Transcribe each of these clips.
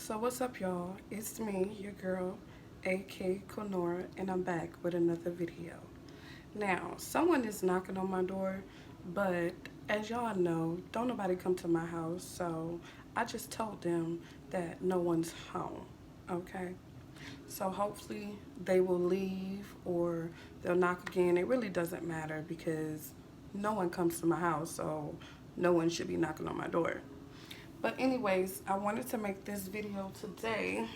So what's up, y'all? It's me, your girl, AK Konora, and I'm back with another video. Now, someone is knocking on my door, but as y'all know, don't nobody come to my house, so I just told them that no one's home, okay? So hopefully they will leave or they'll knock again. It really doesn't matter because no one comes to my house, so no one should be knocking on my door. But anyways, I wanted to make this video today,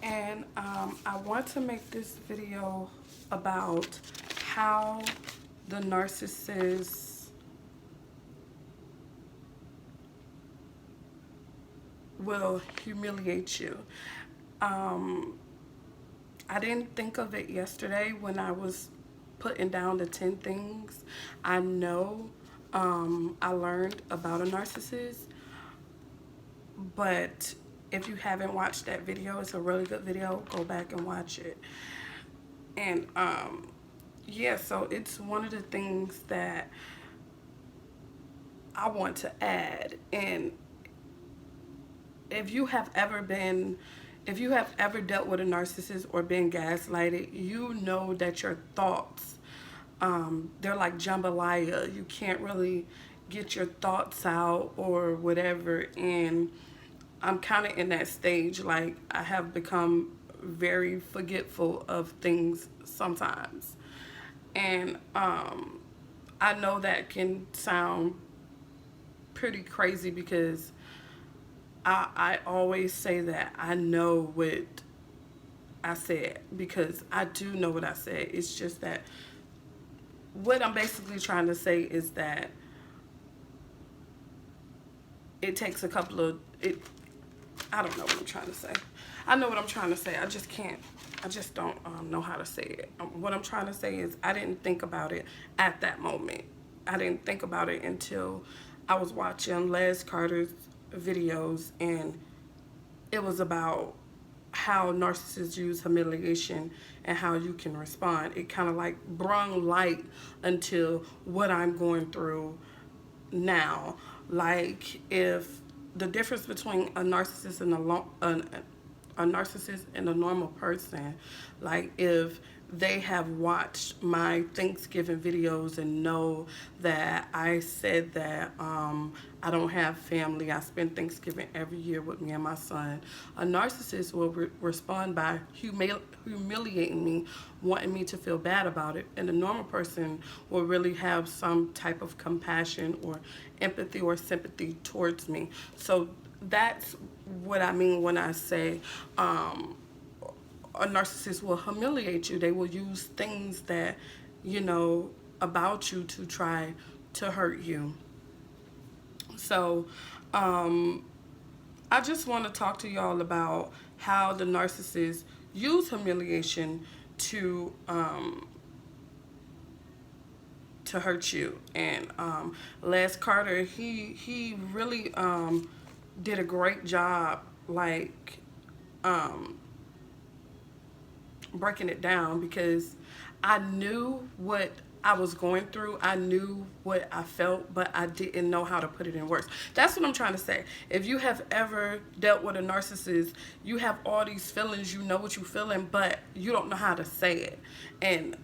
and I want to make this video about how the narcissist will humiliate you. I didn't think of it yesterday when I was putting down the 10 things I know I learned about a narcissist. But if you haven't watched that video, it's a really good video. Go back and watch it. And yeah, so it's one of the things that I want to add. And if you have ever dealt with a narcissist or been gaslighted, you know that your thoughts, they're like jambalaya. You can't really get your thoughts out or whatever. And I'm kind of in that stage. Like, I have become very forgetful of things sometimes. And I know that can sound pretty crazy because I always say that I know what I said, because I do know what I said. It's just that what I'm basically trying to say is that it takes a couple of I don't know what I'm trying to say. I know what I'm trying to say. I just don't know how to say it. What I'm trying to say is I didn't think about it at that moment. I didn't think about it until I was watching Les Carter's videos, and it was about how narcissists use humiliation and how you can respond. It kind of like brung light until what I'm going through now. Like, if the difference between a narcissist and a narcissist and a normal person, like if they have watched my Thanksgiving videos and know that I said that I don't have family, I spend Thanksgiving every year with me and my son, a narcissist will respond by humiliating me, wanting me to feel bad about it. And a normal person will really have some type of compassion or empathy or sympathy towards me. So that's what I mean when I say a narcissist will humiliate you. They will use things that, you know, about you to try to hurt you. So I just want to talk to y'all about how the narcissists use humiliation to hurt you. And Les Carter, he really did a great job, like breaking it down, because I knew what I was going through. I knew what I felt, but I didn't know how to put it in words. That's what I'm trying to say. If you have ever dealt with a narcissist, you have all these feelings, you know what you're feeling, but you don't know how to say it. And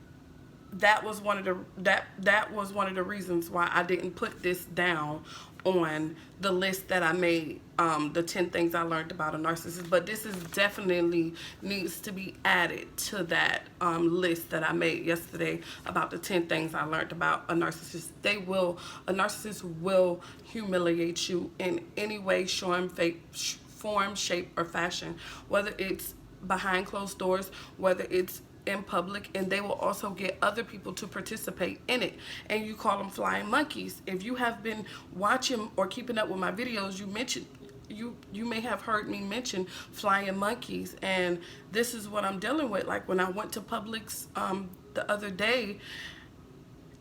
that was one of the reasons why I didn't put this down on the list that I made, the 10 things I learned about a narcissist. But this is definitely needs to be added to that list that I made yesterday about the 10 things I learned about a narcissist. A narcissist will humiliate you in any way, form, shape, or fashion, whether it's behind closed doors, whether it's in public, and they will also get other people to participate in it. And you call them flying monkeys. If you have been watching or keeping up with my videos, you may have heard me mention flying monkeys, and this is what I'm dealing with. Like, when I went to Publix the other day,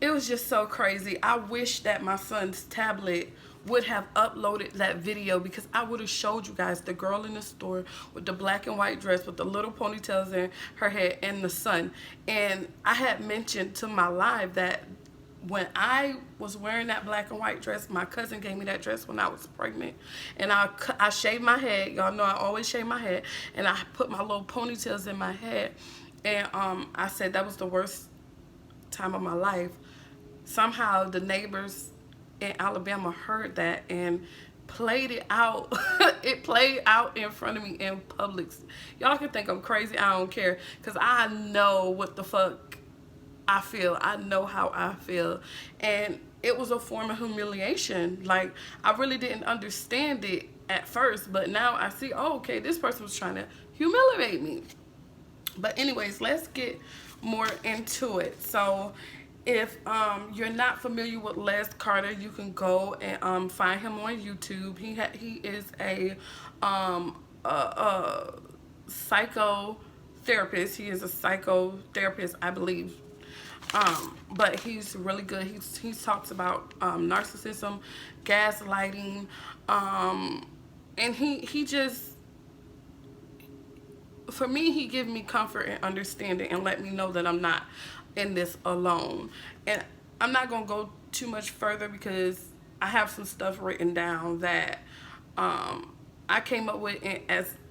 it was just so crazy. I wish that my son's tablet would have uploaded that video, because I would have showed you guys the girl in the store with the black and white dress with the little ponytails in her head and the son. And I had mentioned to my live that when I was wearing that black and white dress, my cousin gave me that dress when I was pregnant. And I shaved my head. Y'all know I always shave my head. And I put my little ponytails in my head. And I said that was the worst time of my life. Somehow the neighbors in Alabama heard that and played it out. It played out in front of me in public. Y'all can think I'm crazy. I don't care. Because I know what the fuck I feel. I know how I feel. And it was a form of humiliation. Like, I really didn't understand it at first. But now I see, oh, okay, this person was trying to humiliate me. But anyways, let's get more into it. So if you're not familiar with Les Carter, you can go and find him on YouTube. He is a psychotherapist. He is a psychotherapist, I believe. But he's really good. He talks about narcissism, gaslighting, and he just, for me, he gives me comfort and understanding and let me know that I'm not in this alone. And I'm not gonna go too much further because I have some stuff written down that I came up with,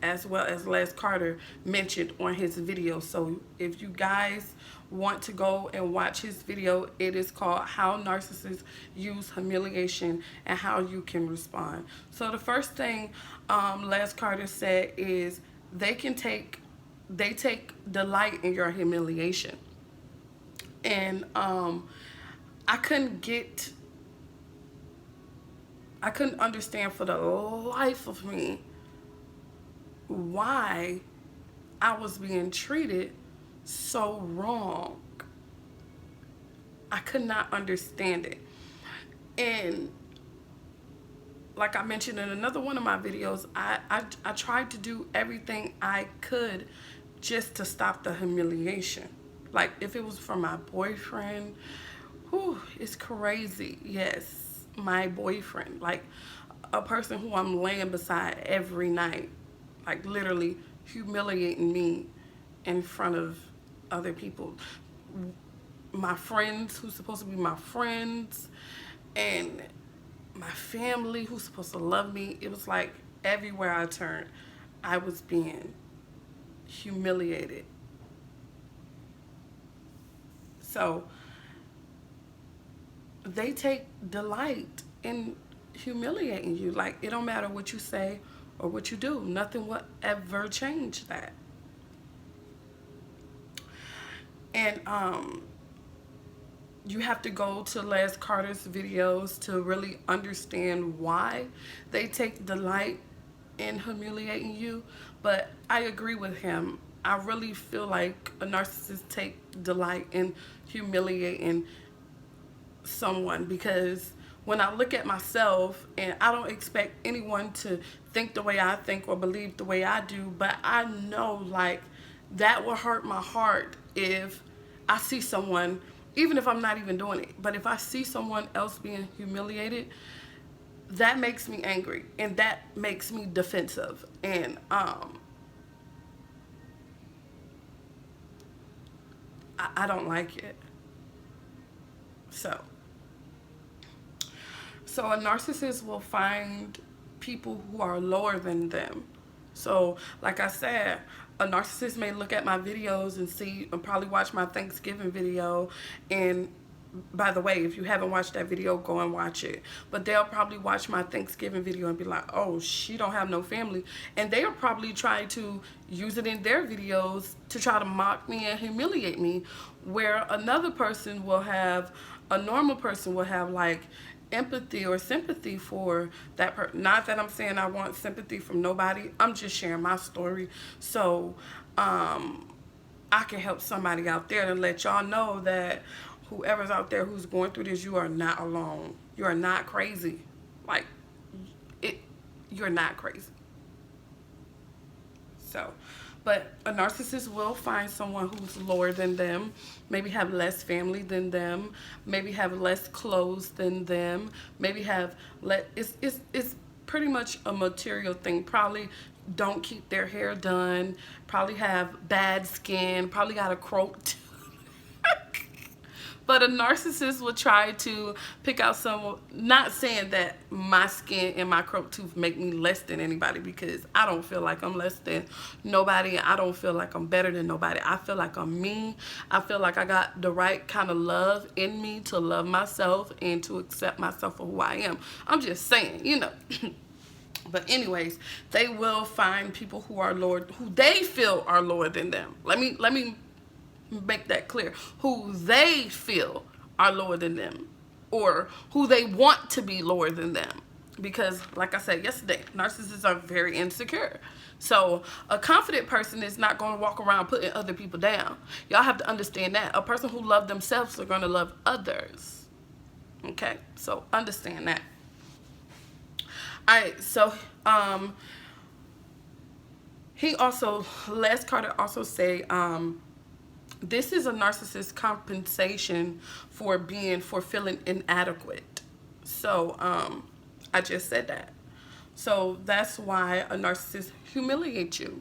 as well as Les Carter mentioned on his video. So if you guys want to go and watch his video, it is called How Narcissists Use Humiliation and How You Can Respond. So the first thing Les Carter said is they take delight in your humiliation. And I couldn't understand for the life of me why I was being treated so wrong. I could not understand it. And like I mentioned in another one of my videos, I tried to do everything I could just to stop the humiliation. Like, if it was from my boyfriend, whew, it's crazy. Yes, my boyfriend. Like, a person who I'm laying beside every night. Like, literally humiliating me in front of other people. My friends, who's supposed to be my friends, and my family, who's supposed to love me. It was like everywhere I turned, I was being humiliated. So they take delight in humiliating you. Like, it don't matter what you say or what you do. Nothing will ever change that. And you have to go to Les Carter's videos to really understand why they take delight in humiliating you. But I agree with him. I really feel like a narcissist take delight in humiliating someone, because when I look at myself, and I don't expect anyone to think the way I think or believe the way I do, but I know, like, that will hurt my heart if I see someone, even if I'm not even doing it, but if I see someone else being humiliated, that makes me angry, and that makes me defensive. And I don't like it. So a narcissist will find people who are lower than them. So like I said, a narcissist may look at my videos and see, and probably watch my Thanksgiving video, and by the way, if you haven't watched that video, go and watch it. But they'll probably watch my Thanksgiving video and be like, oh, she don't have no family. And they'll probably try to use it in their videos to try to mock me and humiliate me. Where another person will have, a normal person will have, like, empathy or sympathy for that person. Not that I'm saying I want sympathy from nobody. I'm just sharing my story. So I can help somebody out there to let y'all know that whoever's out there who's going through this, you are not alone. You are not crazy. Like, you're not crazy. So, but a narcissist will find someone who's lower than them, maybe have less family than them, maybe have less clothes than them, maybe have it's pretty much a material thing. Probably don't keep their hair done, probably have bad skin, probably got a croaked But a narcissist will try to pick out someone, not saying that my skin and my crooked tooth make me less than anybody, because I don't feel like I'm less than nobody. I don't feel like I'm better than nobody. I feel like I'm me. I feel like I got the right kind of love in me to love myself and to accept myself for who I am. I'm just saying, you know. But anyways, they will find people who are lower, who they feel are lower than them. Let me make that clear. Who they feel are lower than them, or who they want to be lower than them. Because like I said yesterday, narcissists are very insecure. So a confident person is not going to walk around putting other people down. Y'all have to understand that. A person who loves themselves are going to love others. Okay? So understand that. Alright, so he also, Les Carter also say, this is a narcissist's compensation for feeling inadequate. So I just said that. So that's why a narcissist humiliates you.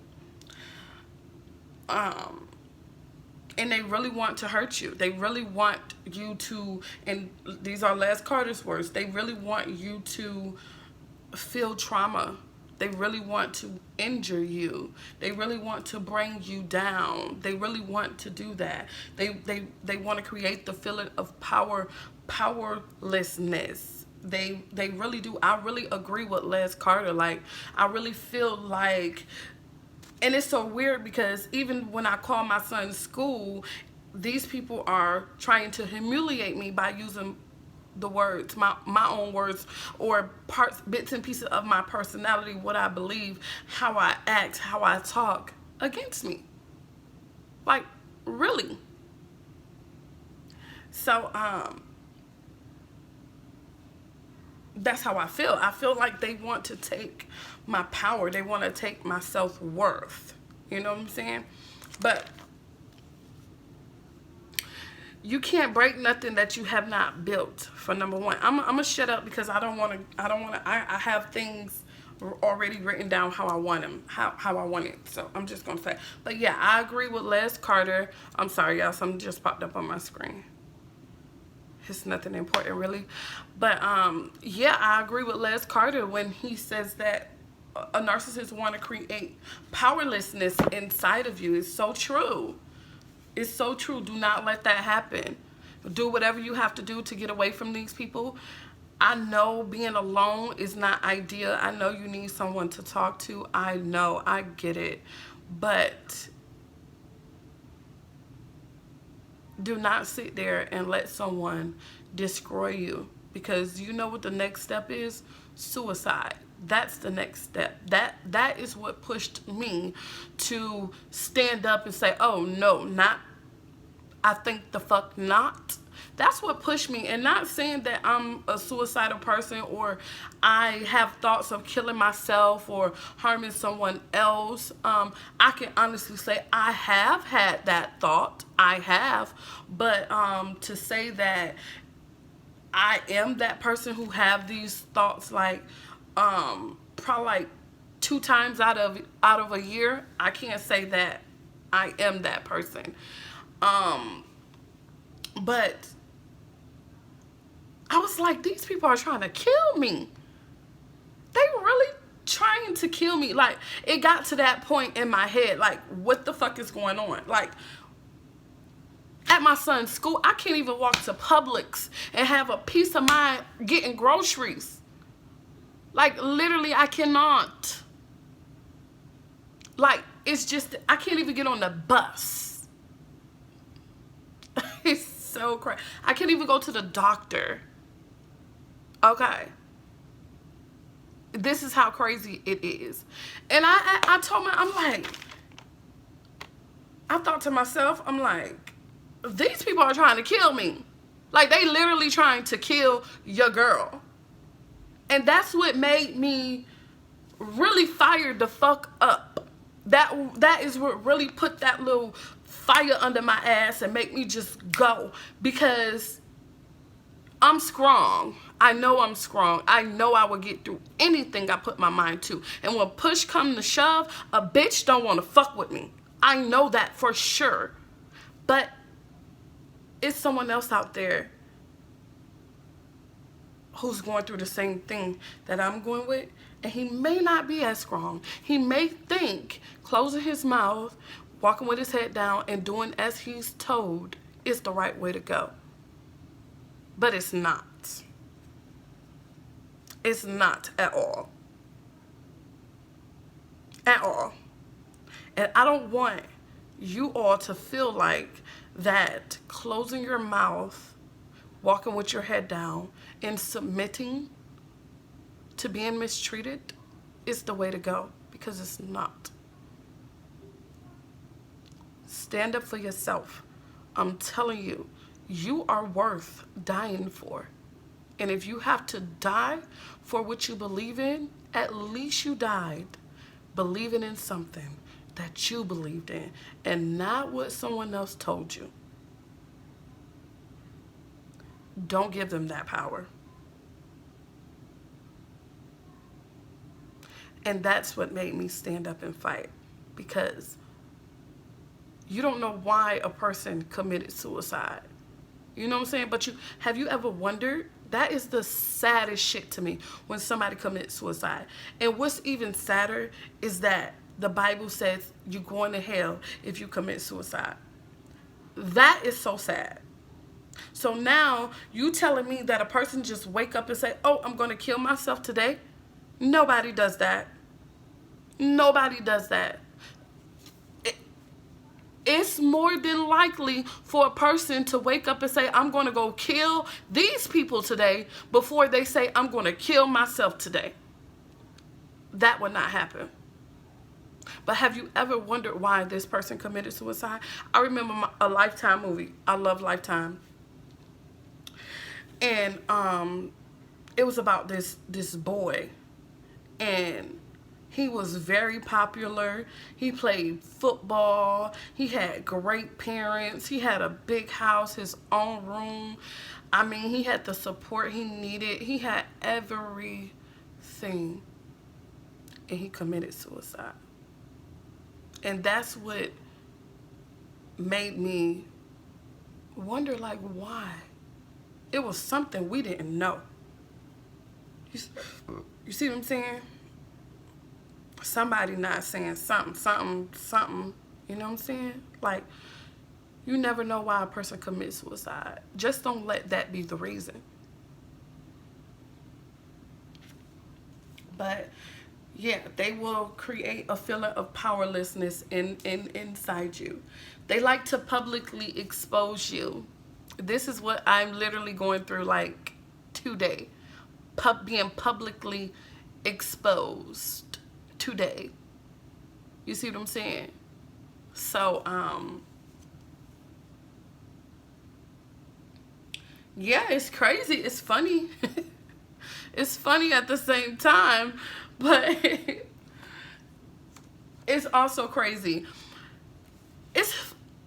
And they really want to hurt you. They really want you to, and these are Les Carter's words, they really want you to feel trauma. They really want to injure you. They really want to bring you down. They really want to do that. They want to create the feeling of powerlessness. They really do. I really agree with Les Carter. Like, I really feel like, and it's so weird because even when I call my son's school, these people are trying to humiliate me by using the words, my own words, or bits and pieces of my personality, what I believe, how I act, how I talk, against me. Like, really. So that's how I feel. I feel like they want to take my power. They want to take my self-worth. You know what I'm saying? But you can't break nothing that you have not built, for number one. I'm gonna shut up because I have things already written down how I want them, how I want it. So I'm just gonna say. But yeah, I agree with Les Carter. I'm sorry, y'all, something just popped up on my screen. It's nothing important really. But yeah, I agree with Les Carter when he says that a narcissist want to create powerlessness inside of you. It's so true. It's so true. Do not let that happen. Do whatever you have to do to get away from these people. I know being alone is not ideal. I know you need someone to talk to. I know. I get it. But do not sit there and let someone destroy you. Because you know what the next step is? Suicide. That's the next step. That is what pushed me to stand up and say, oh no, not, I think the fuck not. That's what pushed me. And not saying that I'm a suicidal person or I have thoughts of killing myself or harming someone else. I can honestly say I have had that thought. I have. But to say that I am that person who have these thoughts, like probably like 2 times out of a year, I can't say that I am that person. But I was like, these people are trying to kill me. They were really trying to kill me. Like, it got to that point in my head, like, what the fuck is going on? Like, at my son's school, I can't even walk to Publix and have a peace of mind getting groceries. Like, literally, I cannot. Like, it's just, I can't even get on the bus. It's so crazy. I can't even go to the doctor. Okay. This is how crazy it is. And I told my, I'm like, I thought to myself, I'm like, these people are trying to kill me. Like, they literally trying to kill your girl. And that's what made me really fire the fuck up. That is what really put that little fire under my ass and make me just go. Because I'm strong. I know I'm strong. I know I will get through anything I put my mind to. And when push come to shove, a bitch don't want to fuck with me. I know that for sure. But it's someone else out there who's going through the same thing that I'm going with, and he may not be as strong. He may think closing his mouth, walking with his head down, and doing as he's told is the right way to go. But it's not. It's not at all. At all. And I don't want you all to feel like that closing your mouth, walking with your head down, and submitting to being mistreated is the way to go, because it's not. Stand up for yourself. I'm telling you, you are worth dying for. And if you have to die for what you believe in, at least you died believing in something that you believed in and not what someone else told you. Don't give them that power. And that's what made me stand up and fight, because you don't know why a person committed suicide. You know what I'm saying? But have you ever wondered? That is the saddest shit to me, when somebody commits suicide. And what's even sadder is that the Bible says you're going to hell if you commit suicide. That is so sad. So now you telling me that a person just wake up and say, oh, I'm going to kill myself today? Nobody does that. Nobody does that. It's more than likely for a person to wake up and say, I'm going to go kill these people today, before they say, I'm going to kill myself today. That would not happen. But have you ever wondered why this person committed suicide? I remember a Lifetime movie. I love Lifetime. And it was about this boy. And he was very popular. He played football. He had great parents. He had a big house, his own room. I mean, he had the support he needed. He had everything. And he committed suicide. And that's what made me wonder, like, why? It was something we didn't know. You see what I'm saying? Somebody not saying something, you know what I'm saying? Like, you never know why a person commits suicide. Just don't let that be the reason. But yeah, they will create a feeling of powerlessness inside you. They like to publicly expose you. This is what I'm literally going through, like, today. Being publicly exposed today. You see what I'm saying? So, yeah, it's crazy. It's funny. It's funny at the same time, but it's also crazy.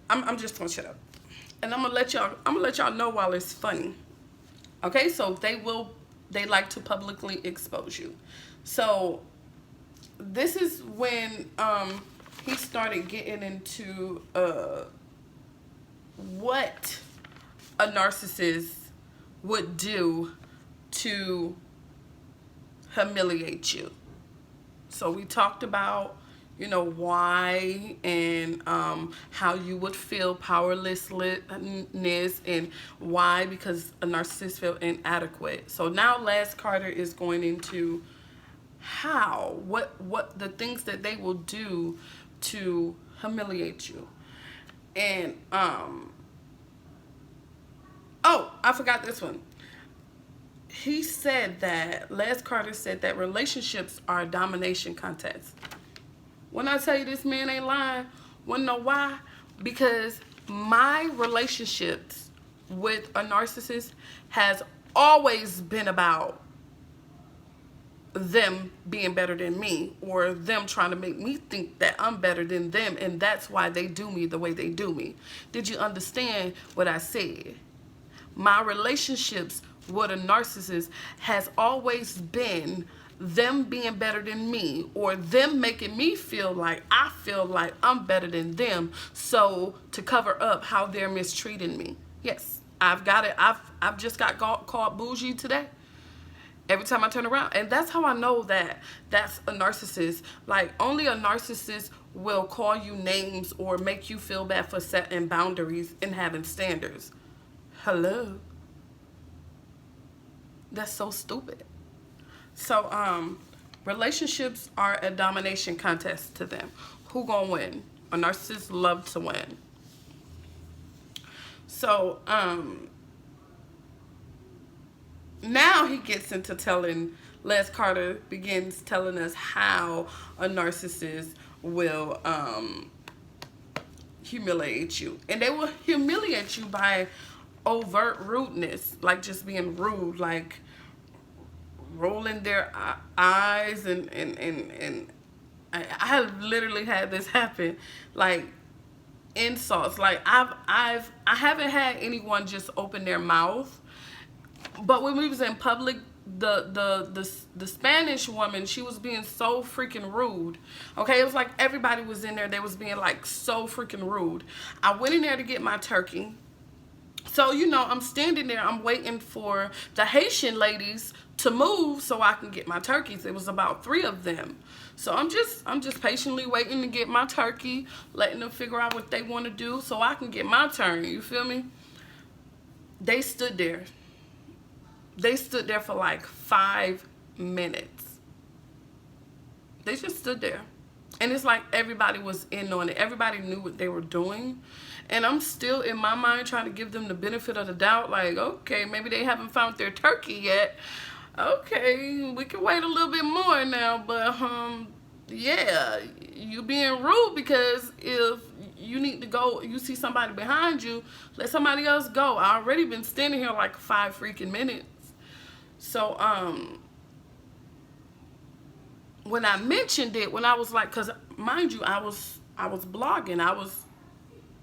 I'm just gonna shut up. And I'm gonna let y'all know while it's funny. Okay, so they like to publicly expose you. So this is when he started getting into what a narcissist would do to humiliate you. So we talked about, you know, why and how you would feel powerlessness, and why, because a narcissist feel inadequate. So now Les Carter is going into what the things that they will do to humiliate you. And oh, I forgot this one. He said that, Les Carter said that relationships are a domination contest. When I tell you this man ain't lying, wanna know why? Because my relationships with a narcissist has always been about them being better than me, or them trying to make me think that I'm better than them, and that's why they do me the way they do me. Did you understand what I said? My relationships with a narcissist has always been them being better than me, or them making me feel like I'm better than them, so to cover up how they're mistreating me. Yes. I've got it. I've just got called bougie today. Every time I turn around. And that's how I know that that's a narcissist. Like, only a narcissist will call you names or make you feel bad for setting boundaries and having standards. Hello. That's so stupid. So, relationships are a domination contest to them. Who gonna win? A narcissist love to win. So, now he gets into telling, Les Carter begins telling us how a narcissist will humiliate you. And they will humiliate you by overt rudeness, like just being rude, like rolling their eyes and I have literally had this happen, like insults. Like I haven't had anyone just open their mouth. But when we was in public, the Spanish woman, she was being so freaking rude. Okay, it was like everybody was in there. They was being like so freaking rude. I went in there to get my turkey. So, you know, I'm standing there. I'm waiting for the Haitian ladies to move so I can get my turkeys. It was about 3 of them. So I'm just patiently waiting to get my turkey, letting them figure out what they want to do so I can get my turn. You feel me? They stood there. They stood there for like 5 minutes. They just stood there. And it's like everybody was in on it. Everybody knew what they were doing. And I'm still, in my mind, trying to give them the benefit of the doubt. Like, okay, maybe they haven't found their turkey yet. Okay, we can wait a little bit more now. But, yeah, you being rude, because if you need to go, you see somebody behind you, let somebody else go. I already been standing here like 5 freaking minutes. So, when I mentioned it, when I was like, because mind you, I was blogging. I was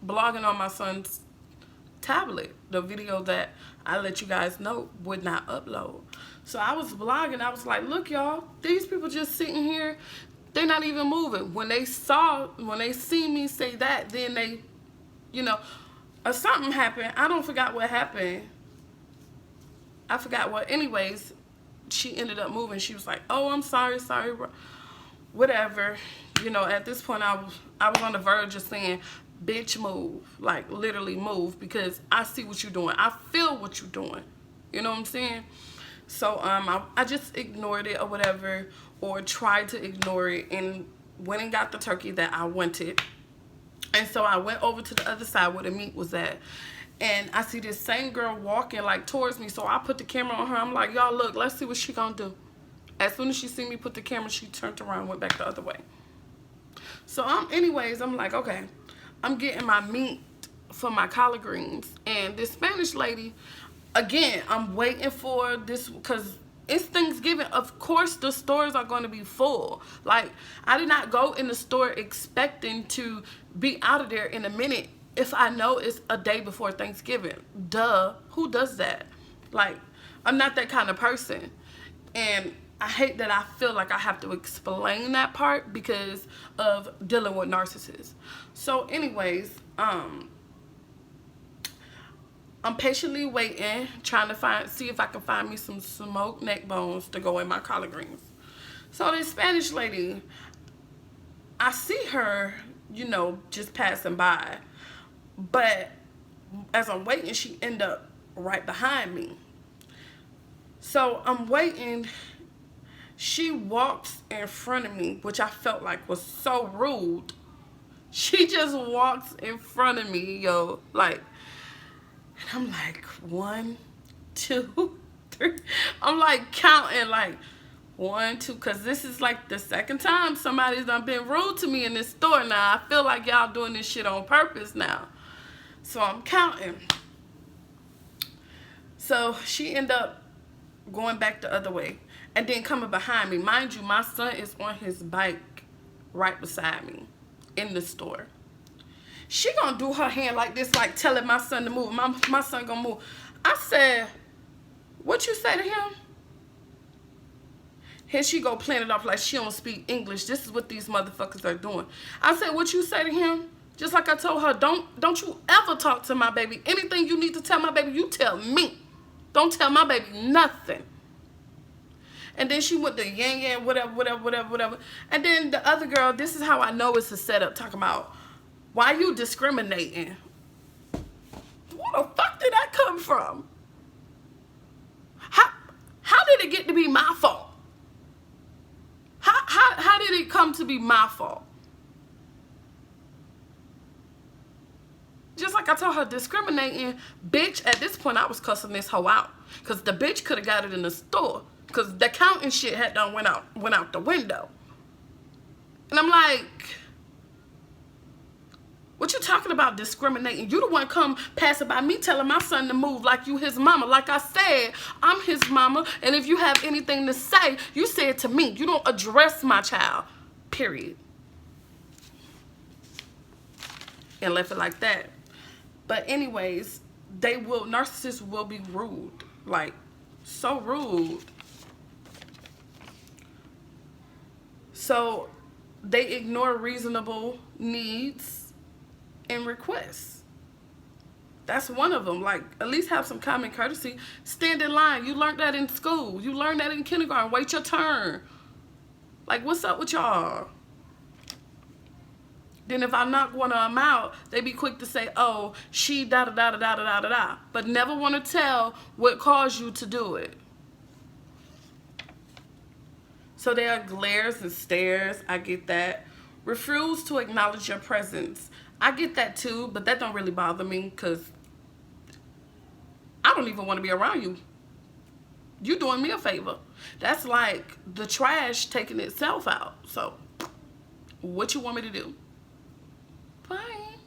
blogging on my son's tablet, the video that I let you guys know would not upload. So I was blogging. I was like, look, y'all, these people just sitting here, they're not even moving. When they see me say that, then they, you know, or something happened. I don't forgot what happened. I forgot what. Anyways, she ended up moving. She was like, oh, I'm sorry, whatever. You know, at this point, I was on the verge of saying, bitch, move. Like, literally move, because I see what you're doing. I feel what you're doing. You know what I'm saying? So, I just ignored it or whatever, or tried to ignore it, and went and got the turkey that I wanted. And so I went over to the other side where the meat was at. And I see this same girl walking like towards me. So I put the camera on her. I'm like, y'all, look, let's see what she gonna do. As soon as she see me put the camera, she turned around and went back the other way. So anyways, I'm like, okay, I'm getting my meat for my collard greens. And this Spanish lady, again, I'm waiting for this, because it's Thanksgiving. Of course, the stores are going to be full. Like, I did not go in the store expecting to be out of there in a minute if I know it's a day before Thanksgiving. Duh. Who does that? Like, I'm not that kind of person. And I hate that I feel like I have to explain that part because of dealing with narcissists. So anyways, I'm patiently waiting, trying to see if I can find me some smoked neck bones to go in my collard greens. So this Spanish lady, I see her, you know, just passing by. But as I'm waiting, she ended up right behind me. So I'm waiting. She walks in front of me, which I felt like was so rude. She just walks in front of me, yo. Like, and I'm like, 1, 2, 3. I'm like counting, like 1, 2, because this is like the second time somebody's done been rude to me in this store now. I feel like y'all doing this shit on purpose now. So I'm counting. So she ended up going back the other way and then coming behind me. Mind you, my son is on his bike right beside me in the store. She gonna do her hand like this, like telling my son to move. My son gonna move. I said, what you say to him? Here she go playing it off like she don't speak English. This is what these motherfuckers are doing. I said, what you say to him? Just like I told her, don't you ever talk to my baby. Anything you need to tell my baby, you tell me. Don't tell my baby nothing. And then she went to yang, whatever. And then the other girl, this is how I know it's a setup, talking about, why you discriminating? Where the fuck did that come from? How did it get to be my fault? How did it come to be my fault? Just like I told her, discriminating, bitch, at this point I was cussing this hoe out. Because the bitch could have got it in the store. Because the counting shit had done went out the window. And I'm like, what you talking about discriminating? You the one come passing by me telling my son to move like you his mama. Like I said, I'm his mama. And if you have anything to say, you say it to me. You don't address my child. Period. And left it like that. But anyways, narcissists will be rude. Like, so rude. So they ignore reasonable needs and requests. That's one of them. Like, at least have some common courtesy. Stand in line. You learned that in school. You learned that in kindergarten. Wait your turn. Like, what's up with y'all? Then if I knock one of them out, they be quick to say, oh, she da-da-da-da-da-da-da-da. But never want to tell what caused you to do it. So there are glares and stares. I get that. Refuse to acknowledge your presence. I get that too, but that don't really bother me because I don't even want to be around you. You doing me a favor. That's like the trash taking itself out. So what you want me to do? Fine.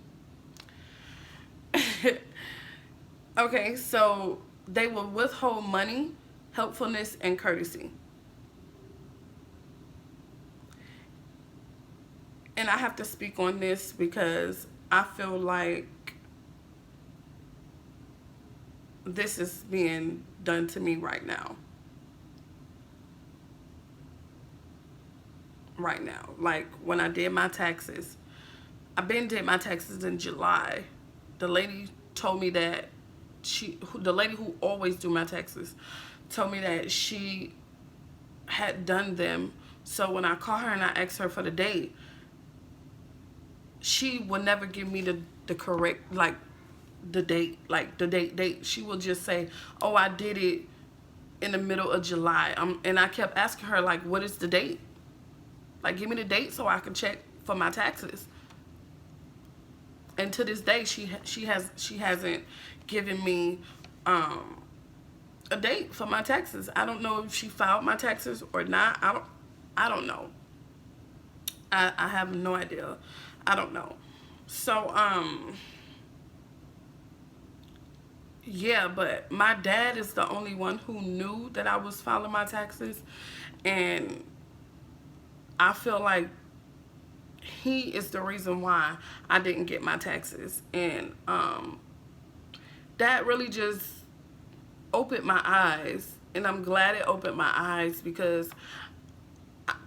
Okay, so they will withhold money, helpfulness, and courtesy. And I have to speak on this because I feel like this is being done to me right now. Right now. Like when I did my taxes. I've been did my taxes in July. The lady told me that the lady who always do my taxes told me that she had done them. So when I call her and I ask her for the date, she will never give me the correct, like the date, date. She will just say, oh, I did it in the middle of July. And I kept asking her, like, what is the date? Like, give me the date so I can check for my taxes. And to this day, she hasn't given me a date for my taxes. I don't know if she filed my taxes or not. I don't know. I have no idea. I don't know. So yeah, but my dad is the only one who knew that I was filing my taxes, and I feel like he is the reason why I didn't get my taxes. And that really just opened my eyes, and I'm glad it opened my eyes because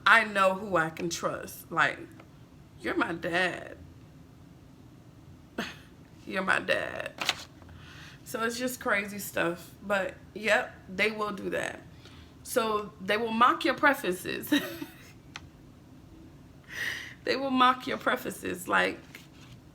I know who I can trust. Like, you're my dad. You're my dad. So it's just crazy stuff. But yep, they will do that. So they will mock your preferences. They will mock your preferences. Like,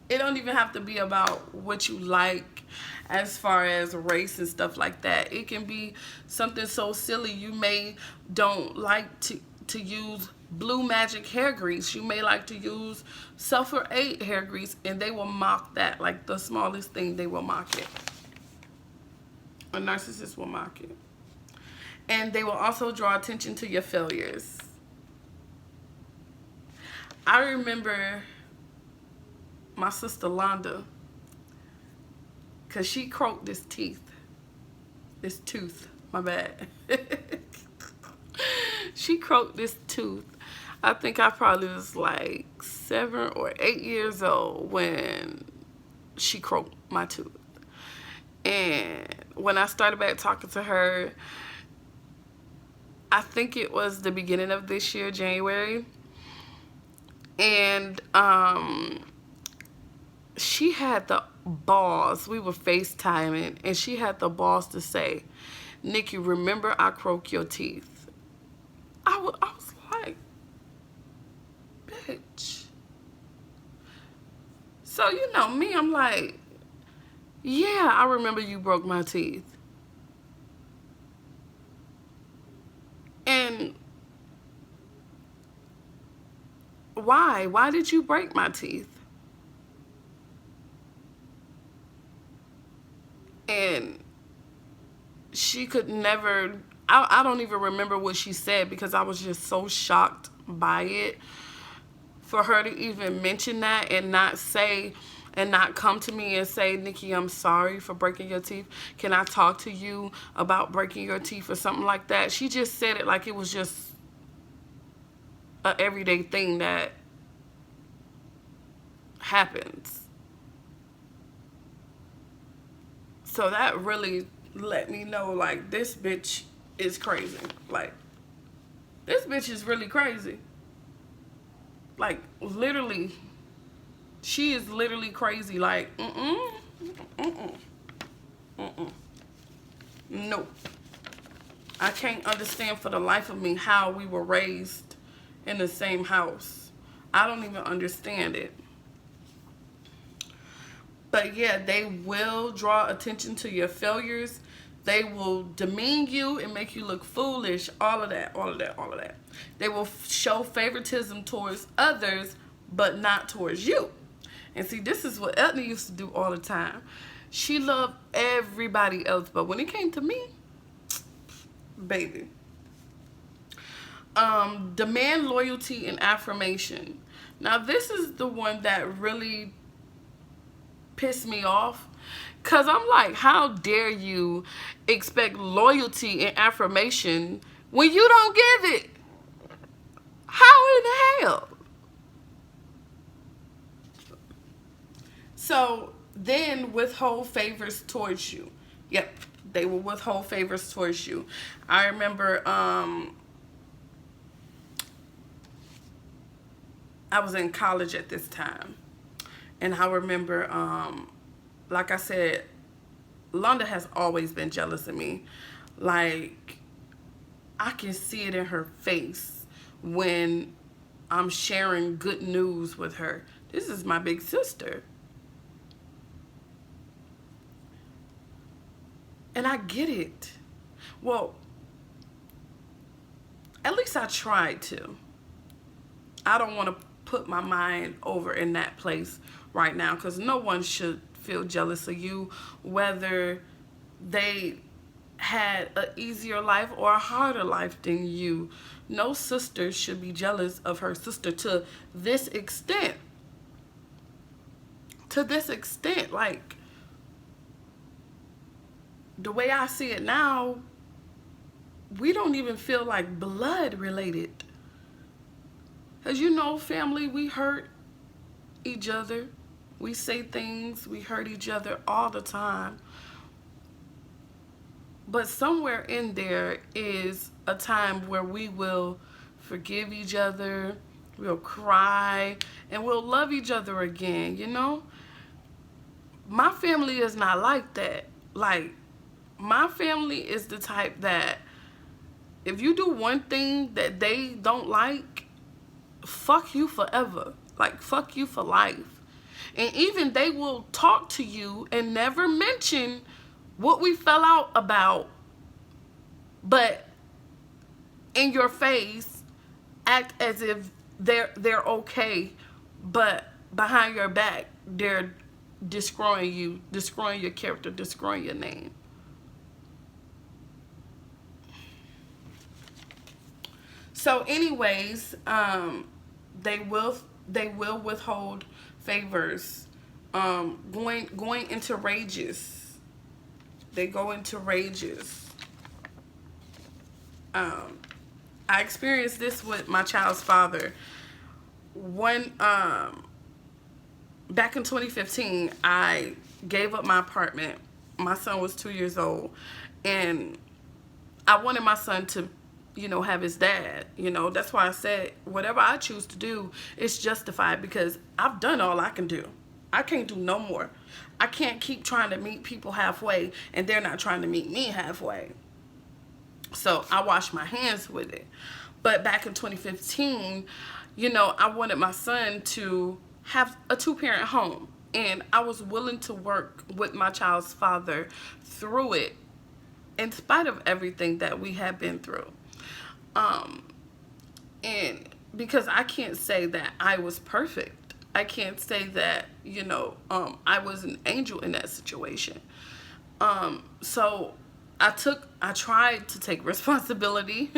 it don't even have to be about what you like as far as race and stuff like that. It can be something so silly. You may don't like to use Blue Magic hair grease. You may like to use Sulfur 8 hair grease, and they will mock that. Like the smallest thing, they will mock it. A narcissist will mock it. And they will also draw attention to your failures. I remember my sister Londa, because she croaked this tooth, my bad. She croaked this tooth. I think I probably was like 7 or 8 years old when she croaked my tooth. And when I started back talking to her, I think it was the beginning of this year, January. And she had the balls. We were FaceTiming, and she had the balls to say, "Nikki, remember I croak your teeth." I was like, bitch. So, you know, me, I'm like, yeah, I remember you broke my teeth. And why? Why did you break my teeth? And she could never, I don't even remember what she said because I was just so shocked by it. For her to even mention that and not say, and not come to me and say, "Nikki, I'm sorry for breaking your teeth. Can I talk to you about breaking your teeth," or something like that. She just said it like it was just a everyday thing that happens. So that really let me know, like, this bitch is crazy. Like, this bitch is really crazy. Like, literally, she is literally crazy. Like, no. I can't understand for the life of me how we were raised in the same house. I don't even understand it. But yeah, they will draw attention to your failures. They will demean you and make you look foolish. All of that, all of that, all of that. They will show favoritism towards others, but not towards you. And see, this is what Ethna used to do all the time. She loved everybody else, but when it came to me, baby. Demand loyalty and affirmation. Now, this is the one that really pissed me off. Because I'm like, how dare you expect loyalty and affirmation when you don't give it? How in the hell? So then withhold favors towards you. Yep, they will withhold favors towards you. I remember I was in college at this time. And I remember, like I said, Londa has always been jealous of me. Like, I can see it in her face when I'm sharing good news with her. This is my big sister. And I get it. Well, at least I tried to. I don't want to put my mind over in that place right now because no one should feel jealous of you, whether they had an easier life or a harder life than you. No sister should be jealous of her sister to this extent. To this extent, like, the way I see it now, we don't even feel like blood related. Because, you know, family, we hurt each other. We say things, we hurt each other all the time. But somewhere in there is a time where we will forgive each other, we'll cry, and we'll love each other again, you know? My family is not like that. Like, my family is the type that if you do one thing that they don't like, fuck you forever. Like, fuck you for life. And even they will talk to you and never mention what we fell out about, but in your face act as if they're okay, but behind your back they're destroying you, destroying your character, destroying your name. So anyways, they will withhold favors. Going into rages. They go into rages. I experienced this with my child's father. Back in 2015, I gave up my apartment. My son was 2 years old, and I wanted my son to, you know, have his dad. You know, that's why I said whatever I choose to do is justified because I've done all I can do. I can't do no more. I can't keep trying to meet people halfway and they're not trying to meet me halfway. So I washed my hands with it. But back in 2015, you know, I wanted my son to have a two-parent home. And I was willing to work with my child's father through it, in spite of everything that we had been through. And because I can't say that I was perfect. I can't say that, you know, I was an angel in that situation. So I tried to take responsibility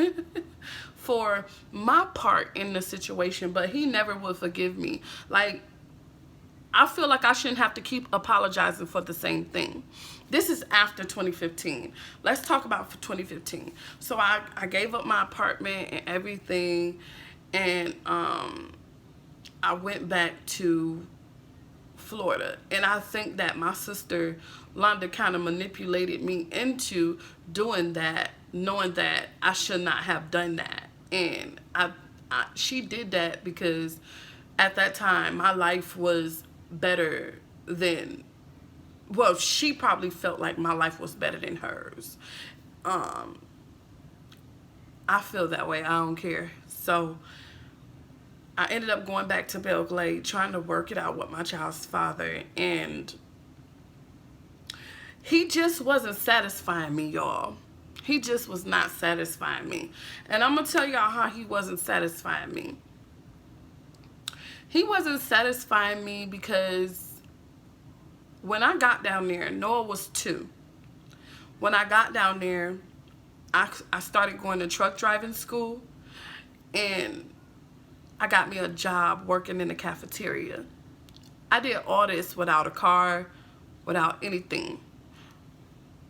for my part in the situation, but he never would forgive me. Like, I feel like I shouldn't have to keep apologizing for the same thing. This is after 2015. Let's talk about 2015. So I gave up my apartment and everything, and I went back to Florida. And I think that my sister Londa kind of manipulated me into doing that, knowing that I should not have done that. And she did that because at that time my life was better than, well, she probably felt like my life was better than hers. I feel that way. I don't care. So I ended up going back to Belle Glade, trying to work it out with my child's father, and he just wasn't satisfying me, y'all. He just was not satisfying me. And I'm going to tell y'all how he wasn't satisfying me. He wasn't satisfying me because when I got down there, Noah was 2. When I got down there, I started going to truck driving school, and I got me a job working in the cafeteria. I did all this without a car, without anything.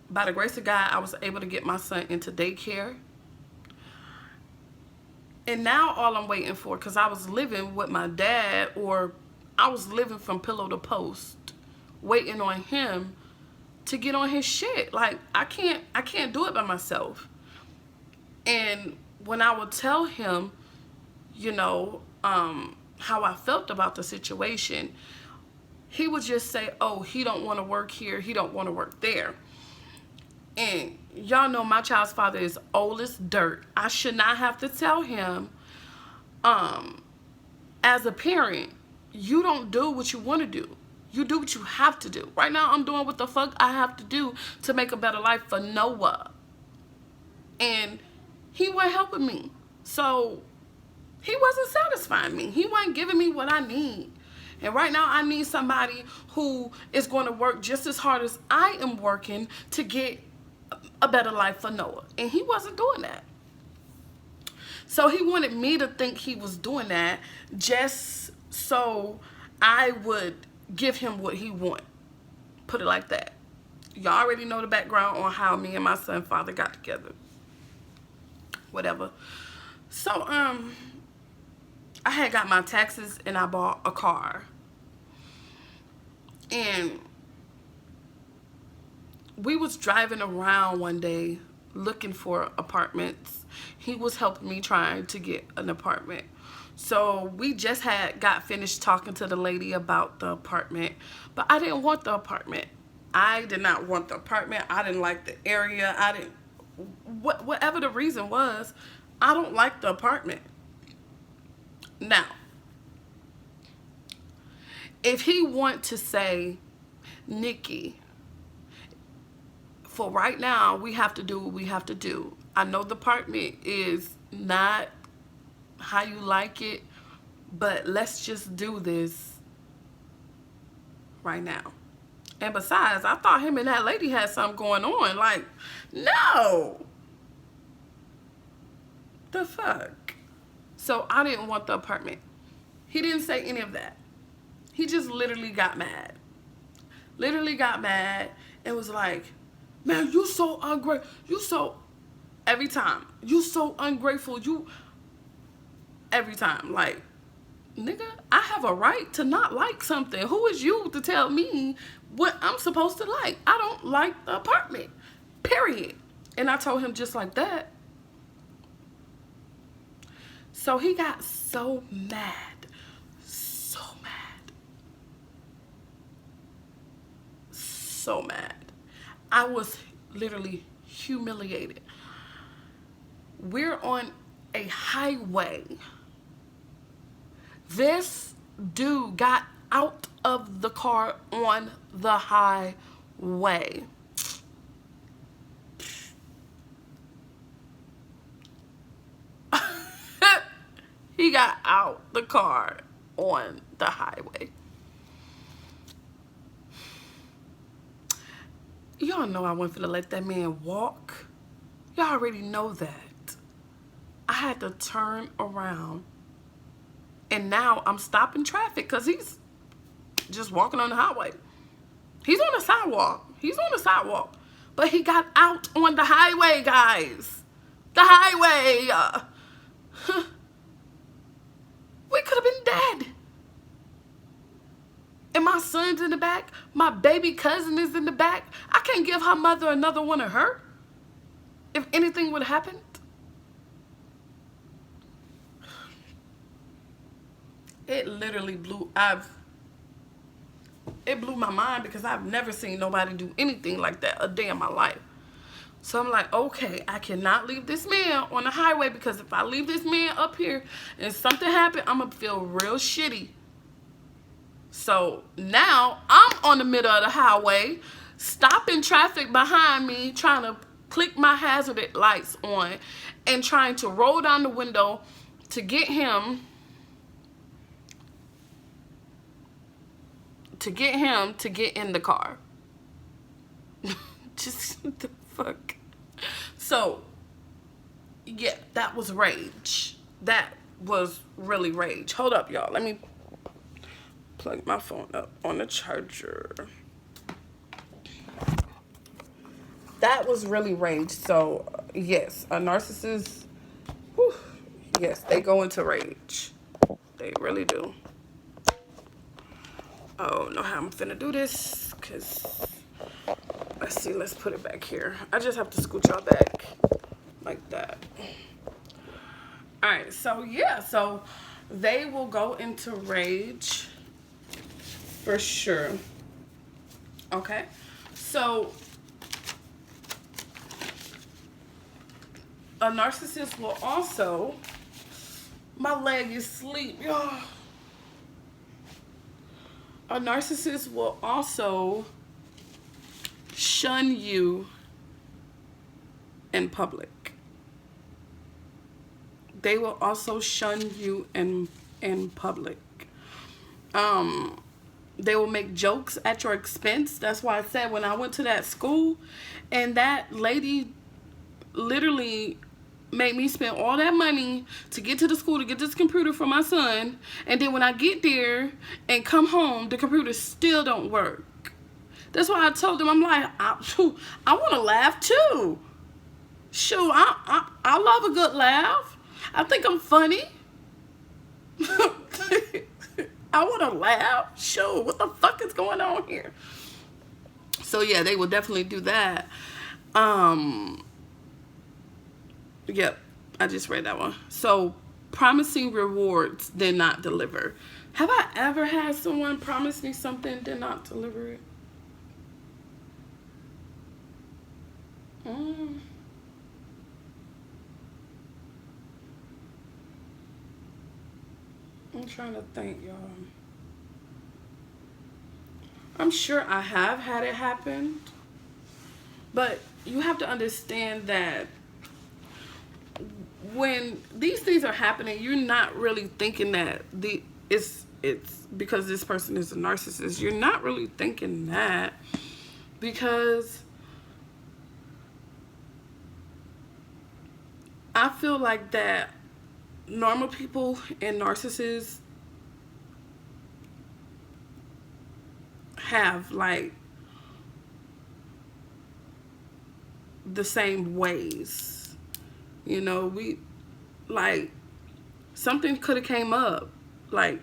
By the grace of God, I was able to get my son into daycare. And now all I'm waiting for, because I was living with my dad, or I was living from pillow to post, waiting on him to get on his shit. Like, I can't do it by myself. And when I would tell him, you know, how I felt about the situation, he would just say, oh, he don't want to work here, he don't want to work there. And y'all know my child's father is old as dirt. I should not have to tell him, as a parent, you don't do what you want to do. You do what you have to do. Right now, I'm doing what the fuck I have to do to make a better life for Noah. And he wasn't helping me. So he wasn't satisfying me. He wasn't giving me what I need. And right now, I need somebody who is going to work just as hard as I am working to get a better life for Noah. And he wasn't doing that. So he wanted me to think he was doing that just so I would give him what he want. Put it like that. Y'all already know the background on how me and my son father got together. Whatever. So, I had got my taxes and I bought a car. And we was driving around one day looking for apartments. He was helping me trying to get an apartment. So we just got finished talking to the lady about the apartment, but I didn't want the apartment. I did not want the apartment. I didn't like the area. Whatever the reason was, I don't like the apartment. Now, if he want to say, Nikki, for right now, we have to do what we have to do. I know the apartment is not how you like it, but let's just do this right now. And besides, I thought him and that lady had something going on. Like, no. The fuck? So I didn't want the apartment. He didn't say any of that. He just literally got mad. Literally got mad and was like, man, you so ungrateful. You so, every time. You so ungrateful. You, every time. Like, nigga, I have a right to not like something. Who is you to tell me what I'm supposed to like? I don't like the apartment. Period. And I told him just like that. So he got so mad. So mad. so mad. I was literally humiliated. We're on a highway. This dude got out of the car on the highway. He got out the car on the highway. Y'all know I wasn't finna let that man walk. Y'all already know that. I had to turn around. And now I'm stopping traffic because he's just walking on the highway. He's on the sidewalk. He's on the sidewalk. But he got out on the highway, guys. The highway. We could have been dead. And my son's in the back. My baby cousin is in the back. I can't give her mother another one of her if anything would have happened. It literally blew my mind because I've never seen nobody do anything like that a day in my life. So I'm like, okay, I cannot leave this man on the highway, because if I leave this man up here and something happened, I'm going to feel real shitty. So now I'm on the middle of the highway, stopping traffic behind me, trying to click my hazard lights on and trying to roll down the window to get him to get in the car. Just the fuck. So, yeah, that was rage. That was really rage. Hold up, y'all. Let me plug my phone up on the charger. That was really rage. So, yes, a narcissist, whew, yes, they go into rage. They really do. Oh, know how I'm finna do this, because let's see, let's put it back here. I just have to scoot y'all back like that. All right, so yeah, so they will go into rage for sure. Okay, so a narcissist will also, my leg is asleep, y'all. A narcissist will also shun you in public. They will also shun you in public. They will make jokes at your expense. That's why I said when I went to that school and that lady literally made me spend all that money to get to the school to get this computer for my son, and then when I get there and come home, the computer still don't work. That's why I told them, I'm like, I want to laugh too. Shoot, I love a good laugh. I think I'm funny. I want to laugh. Shoot, what the fuck is going on here? So yeah, they will definitely do that. Yep, I just read that one. So, promising rewards, did not deliver. Have I ever had someone promise me something, did not deliver it? I'm trying to think, y'all. I'm sure I have had it happen. But you have to understand that when these things are happening, you're not really thinking that it's because this person is a narcissist. You're not really thinking that, because I feel like that normal people and narcissists have like the same ways. You know, we like something could have came up, like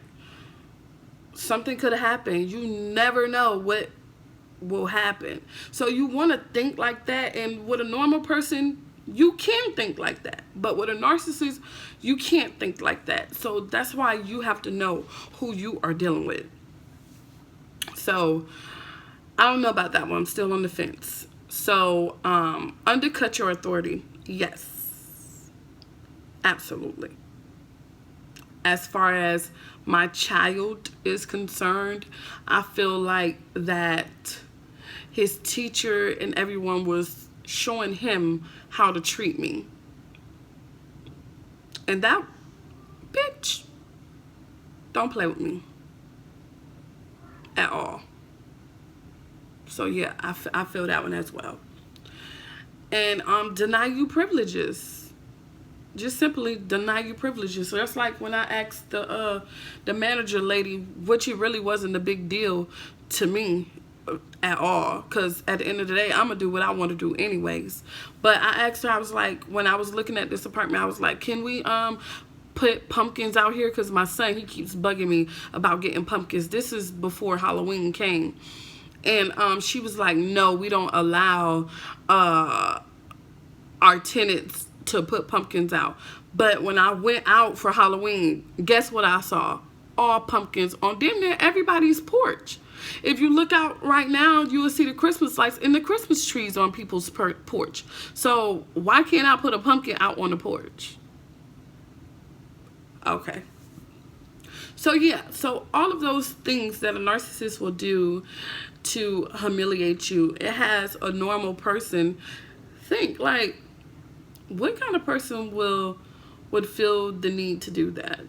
something could have happened. You never know what will happen. So you want to think like that, and with a normal person, you can think like that. But with a narcissist, you can't think like that. So that's why you have to know who you are dealing with. So I don't know about that one. I'm still on the fence. So, undercut your authority. Yes. Absolutely. As far as my child is concerned, I feel like that his teacher and everyone was showing him how to treat me. And that bitch, don't play with me at all. So yeah, I feel that one as well. And deny you privileges. Just simply deny you privileges. So that's like when I asked the manager lady, which it really wasn't a big deal to me at all, because at the end of the day, I'm gonna do what I want to do anyways. But I asked her, I was like, when I was looking at this apartment, I was like, can we put pumpkins out here, because my son, he keeps bugging me about getting pumpkins. This is before Halloween came. And she was like, no, we don't allow our tenants to put pumpkins out. But when I went out for Halloween, guess what I saw? All pumpkins on damn near everybody's porch. If you look out right now, you will see the Christmas lights and the Christmas trees on people's porch. So why can't I put a pumpkin out on the porch? Okay. So yeah, so all of those things that a narcissist will do to humiliate you, it has a normal person think. Like, what kind of person would feel the need to do that?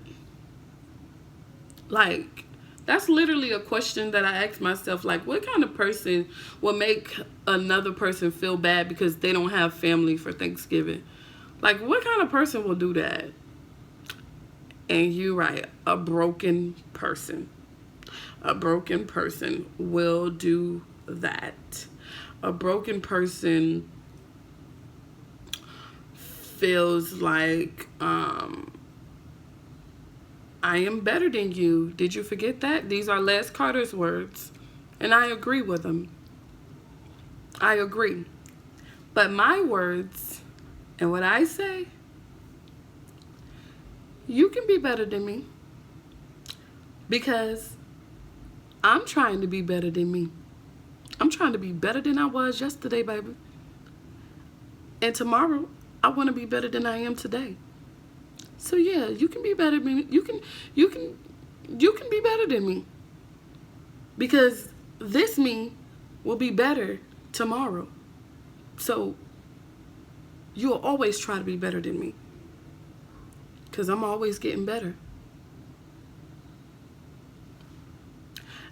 Like, that's literally a question that I ask myself. Like, what kind of person will make another person feel bad because they don't have family for Thanksgiving? Like, what kind of person will do that? And you're right, a broken person. A broken person will do that. A broken person feels like, I am better than you. Did you forget that? These are Les Carter's words. And I agree with them. I agree. But my words and what I say, you can be better than me. Because I'm trying to be better than me. I'm trying to be better than I was yesterday, baby. And tomorrow, I want to be better than I am today. So yeah, you can be better than me. You can be better than me. Because this me will be better tomorrow. So you'll always try to be better than me. Because I'm always getting better.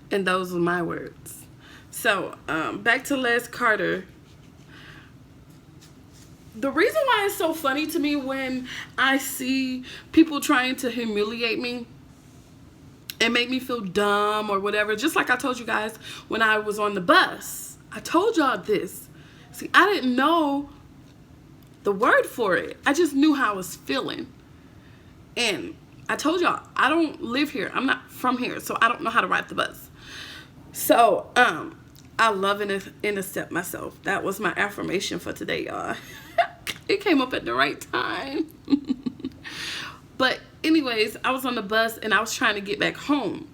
And those are my words. So, back to Les Carter. The reason why it's so funny to me when I see people trying to humiliate me and make me feel dumb or whatever, just like I told you guys when I was on the bus. I told y'all this. See, I didn't know the word for it. I just knew how I was feeling. And I told y'all, I don't live here. I'm not from here, so I don't know how to ride the bus. So, I love and accept myself. That was my affirmation for today, y'all. It came up at the right time. But anyways, I was on the bus and I was trying to get back home.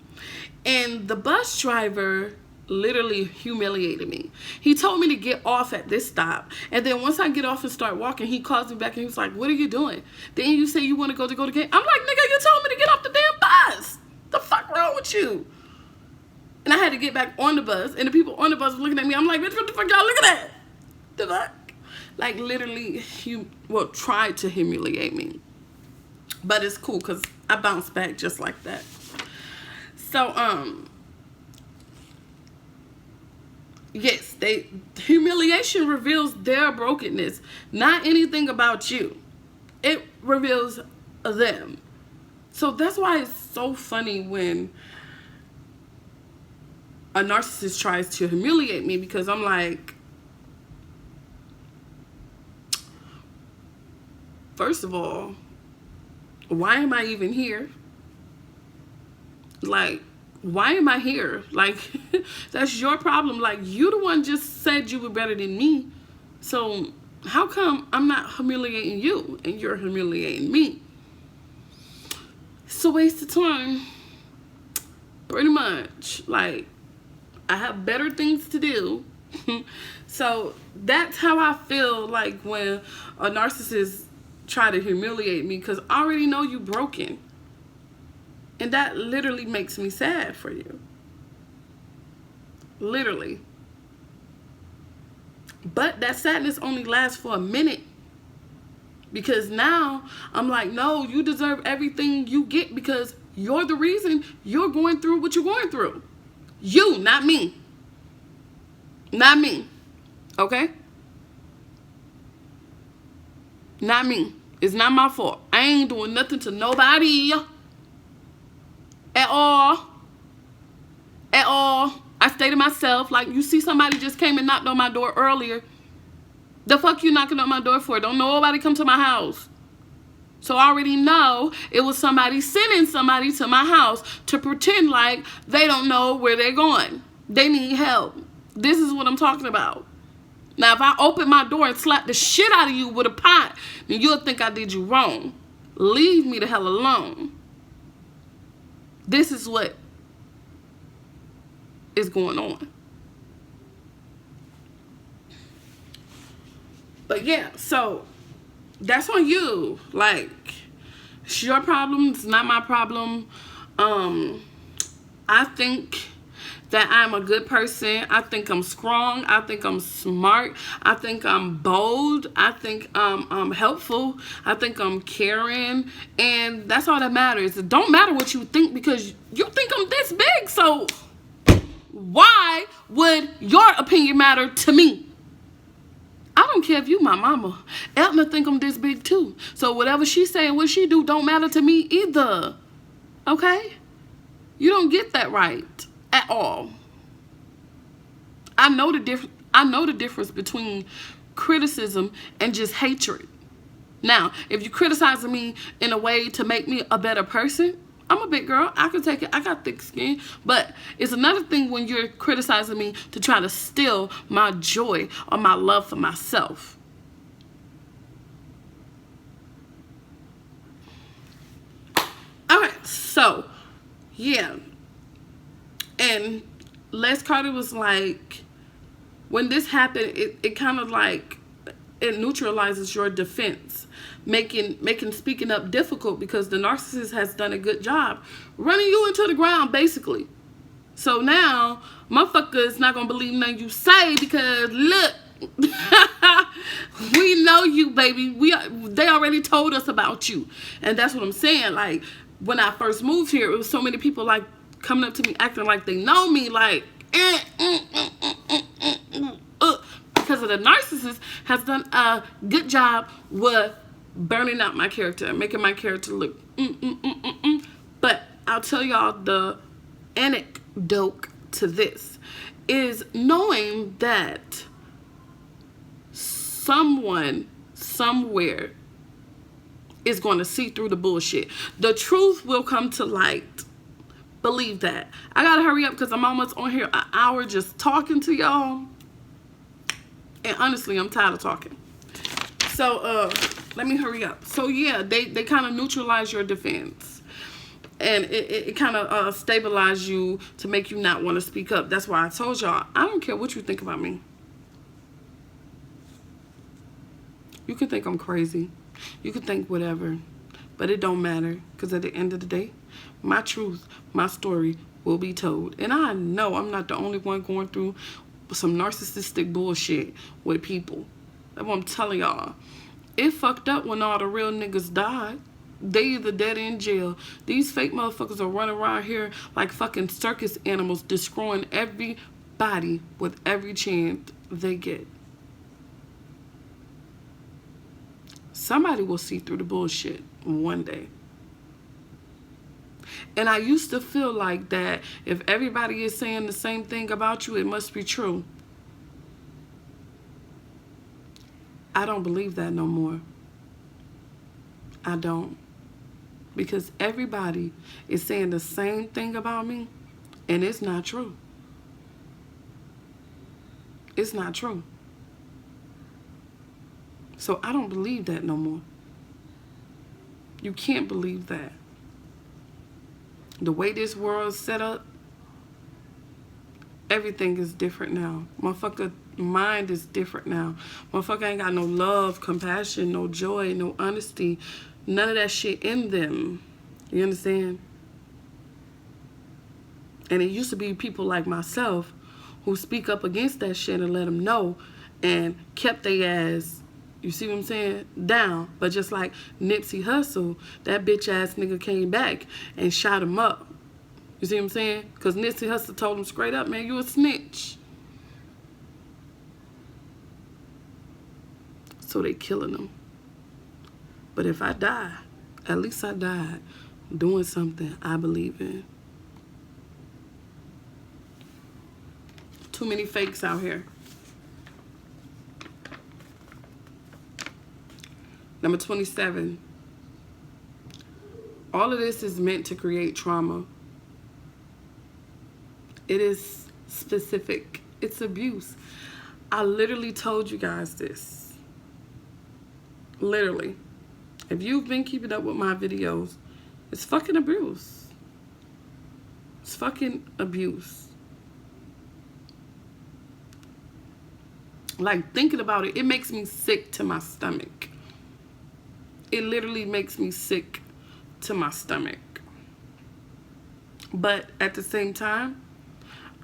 And the bus driver literally humiliated me. He told me to get off at this stop. And then once I get off and start walking, he calls me back and he was like, what are you doing? Then you say you want to go to game. I'm like, nigga, you told me to get off the damn bus. The fuck wrong with you? And I had to get back on the bus. And the people on the bus were looking at me. I'm like, bitch, what the fuck y'all looking at? The fuck? Like, literally, tried to humiliate me. But it's cool because I bounced back just like that. So, yes, humiliation reveals their brokenness, not anything about you. It reveals them. So that's why it's so funny when a narcissist tries to humiliate me, because I'm like, first of all, why am I even here? Like, why am I here? Like, that's your problem. Like, you the one just said you were better than me. So how come I'm not humiliating you and you're humiliating me? It's a waste of time. Pretty much. Like, I have better things to do. So that's how I feel like when a narcissist try to humiliate me, because I already know you broken. And that literally makes me sad for you. Literally. But that sadness only lasts for a minute. Because now I'm like, no, you deserve everything you get because you're the reason you're going through what you're going through. You, not me. Not me. Okay? Not me. It's not my fault. I ain't doing nothing to nobody. At all. At all. I stay to myself. Like, you see somebody just came and knocked on my door earlier. The fuck you knocking on my door for? Don't nobody come to my house. So I already know it was somebody sending somebody to my house to pretend like they don't know where they're going. They need help. This is what I'm talking about. Now, if I open my door and slap the shit out of you with a pot, then you'll think I did you wrong. Leave me the hell alone. This is what is going on. But yeah, so that's on you. Like, it's your problem. It's not my problem. I think that I'm a good person. I think I'm strong. I think I'm smart. I think I'm bold. I think I'm helpful. I think I'm caring. And that's all that matters. It don't matter what you think because you think I'm this big. So why would your opinion matter to me? I don't care if you my mama. Edna think I'm this big too. So whatever she say and what she do don't matter to me either. Okay? You don't get that right at all. I know the difference between criticism and just hatred. Now, if you're criticizing me in a way to make me a better person, I'm a big girl. I can take it. I got thick skin. But it's another thing when you're criticizing me to try to steal my joy or my love for myself. All right. So, yeah. And Les Carter was like, when this happened, it kind of like, it neutralizes your defense, making speaking up difficult because the narcissist has done a good job running you into the ground, basically. So now, motherfucker is not going to believe nothing you say because, look, we know you, baby. They already told us about you. And that's what I'm saying. Like, when I first moved here, it was so many people, like, coming up to me acting like they know me, like, because of the narcissist has done a good job with burning out my character and making my character look But I'll tell y'all the anecdote to this is knowing that someone somewhere is going to see through the bullshit. The truth will come to light. Believe that. I gotta hurry up because I'm almost on here an hour just talking to y'all. And honestly, I'm tired of talking. So, let me hurry up. So, yeah, they kind of neutralize your defense. And it kind of stabilize you to make you not want to speak up. That's why I told y'all, I don't care what you think about me. You can think I'm crazy. You can think whatever. But it don't matter. Because at the end of the day, my truth, my story will be told. And I know I'm not the only one going through some narcissistic bullshit with people. That's what I'm telling y'all. It fucked up when all the real niggas died. They either dead or in jail. These fake motherfuckers are running around here like fucking circus animals, destroying everybody with every chance they get. Somebody will see through the bullshit one day. And I used to feel like that if everybody is saying the same thing about you, it must be true. I don't believe that no more. I don't. Because everybody is saying the same thing about me, and it's not true. It's not true. So I don't believe that no more. You can't believe that. The way this world is set up, Everything is different now. Motherfucker mind is different now. Motherfucker ain't got no love, compassion, no joy, no honesty. None of that shit in them. You understand? And it used to be people like myself who speak up against that shit and let them know and kept their ass, you see what I'm saying, down. But just like Nipsey Hussle, that bitch ass nigga came back and shot him up. You see what I'm saying? Because Nipsey Hussle told him straight up, man, you a snitch. So they killing him. But if I die, at least I died doing something I believe in. Too many fakes out here. Number 27. All of this is meant to create trauma. It is specific. It's abuse. I literally told you guys this. Literally. If you've been keeping up with my videos, it's fucking abuse. It's fucking abuse. Like, thinking about it, it makes me sick to my stomach. It literally makes me sick to my stomach. But at the same time,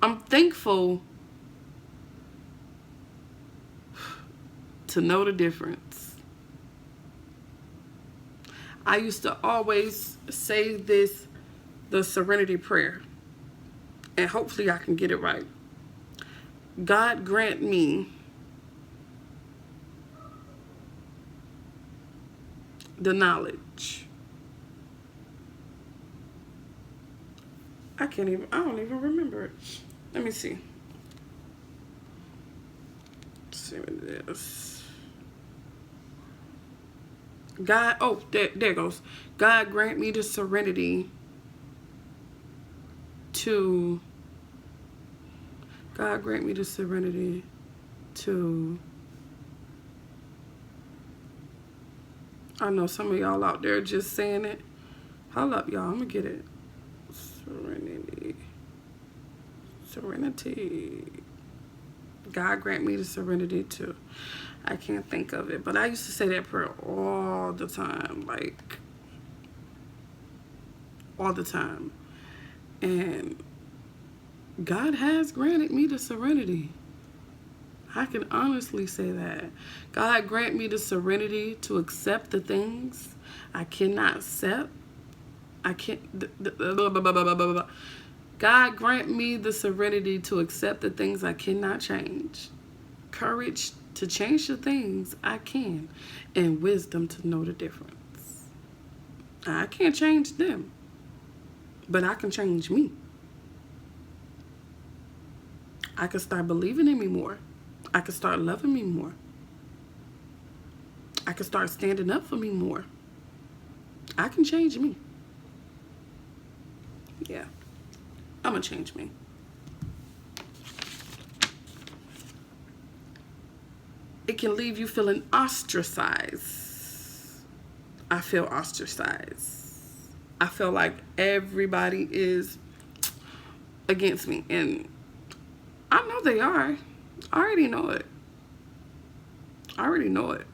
I'm thankful to know the difference. I used to always say this, the serenity prayer, and hopefully I can get it right. God grant me the knowledge. I don't even remember it. Let me see. Let's see what it is. God, oh, there it goes. God grant me the serenity to, God grant me the serenity to, I know some of y'all out there just saying it. Hold up, y'all. I'm going to get it. Serenity. Serenity. God grant me the serenity to. I can't think of it. But I used to say that prayer all the time. Like, all the time. And God has granted me the serenity. I can honestly say that. God grant me the serenity to accept the things I cannot accept. God grant me the serenity to accept the things I cannot change. Courage to change the things I can. And wisdom to know the difference. I can't change them. But I can change me. I can start believing in me more. I can start loving me more. I can start standing up for me more. I can change me. Yeah. I'm going to change me. It can leave you feeling ostracized. I feel ostracized. I feel like everybody is against me. And I know they are. I already know it. I already know it.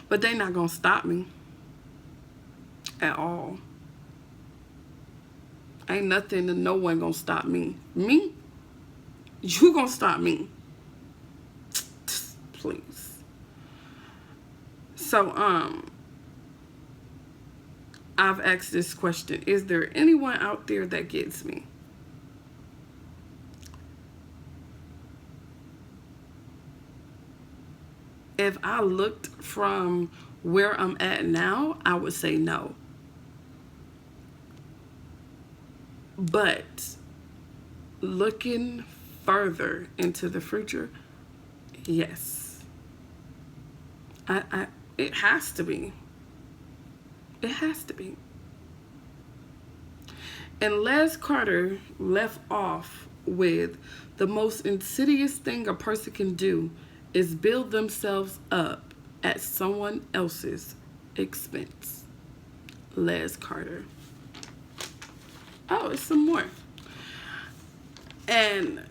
But they not going to stop me. At all. Ain't nothing and no one going to stop me. Me? You going to stop me. Please. So, I've asked this question. Is there anyone out there that gets me? If I looked from where I'm at now, I would say no. But looking further into the future, yes. It has to be. It has to be. And Les Carter left off with the most insidious thing a person can do is build themselves up at someone else's expense. Les Carter. Oh, it's some more. And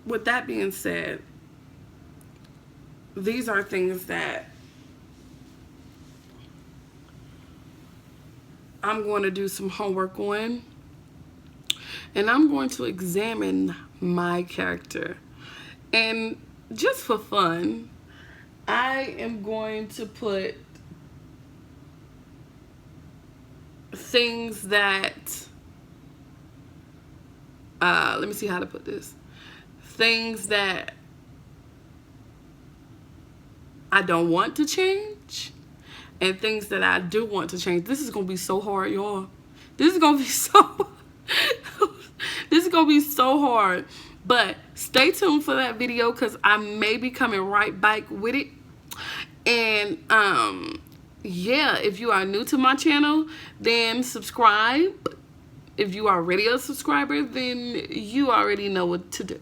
with that being said, these are things that I'm going to do some homework on, and I'm going to examine my character. And just for fun, I am going to put things that, let me see how to put this. Things that I don't want to change, and things that I do want to change. This is going to be so hard, y'all. This is going to be so, this is going to be so hard. But stay tuned for that video, because I may be coming right back with it. And, yeah, if you are new to my channel, then subscribe. If you are already a subscriber, then you already know what to do.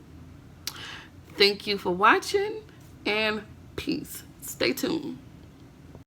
Thank you for watching, and peace. Stay tuned.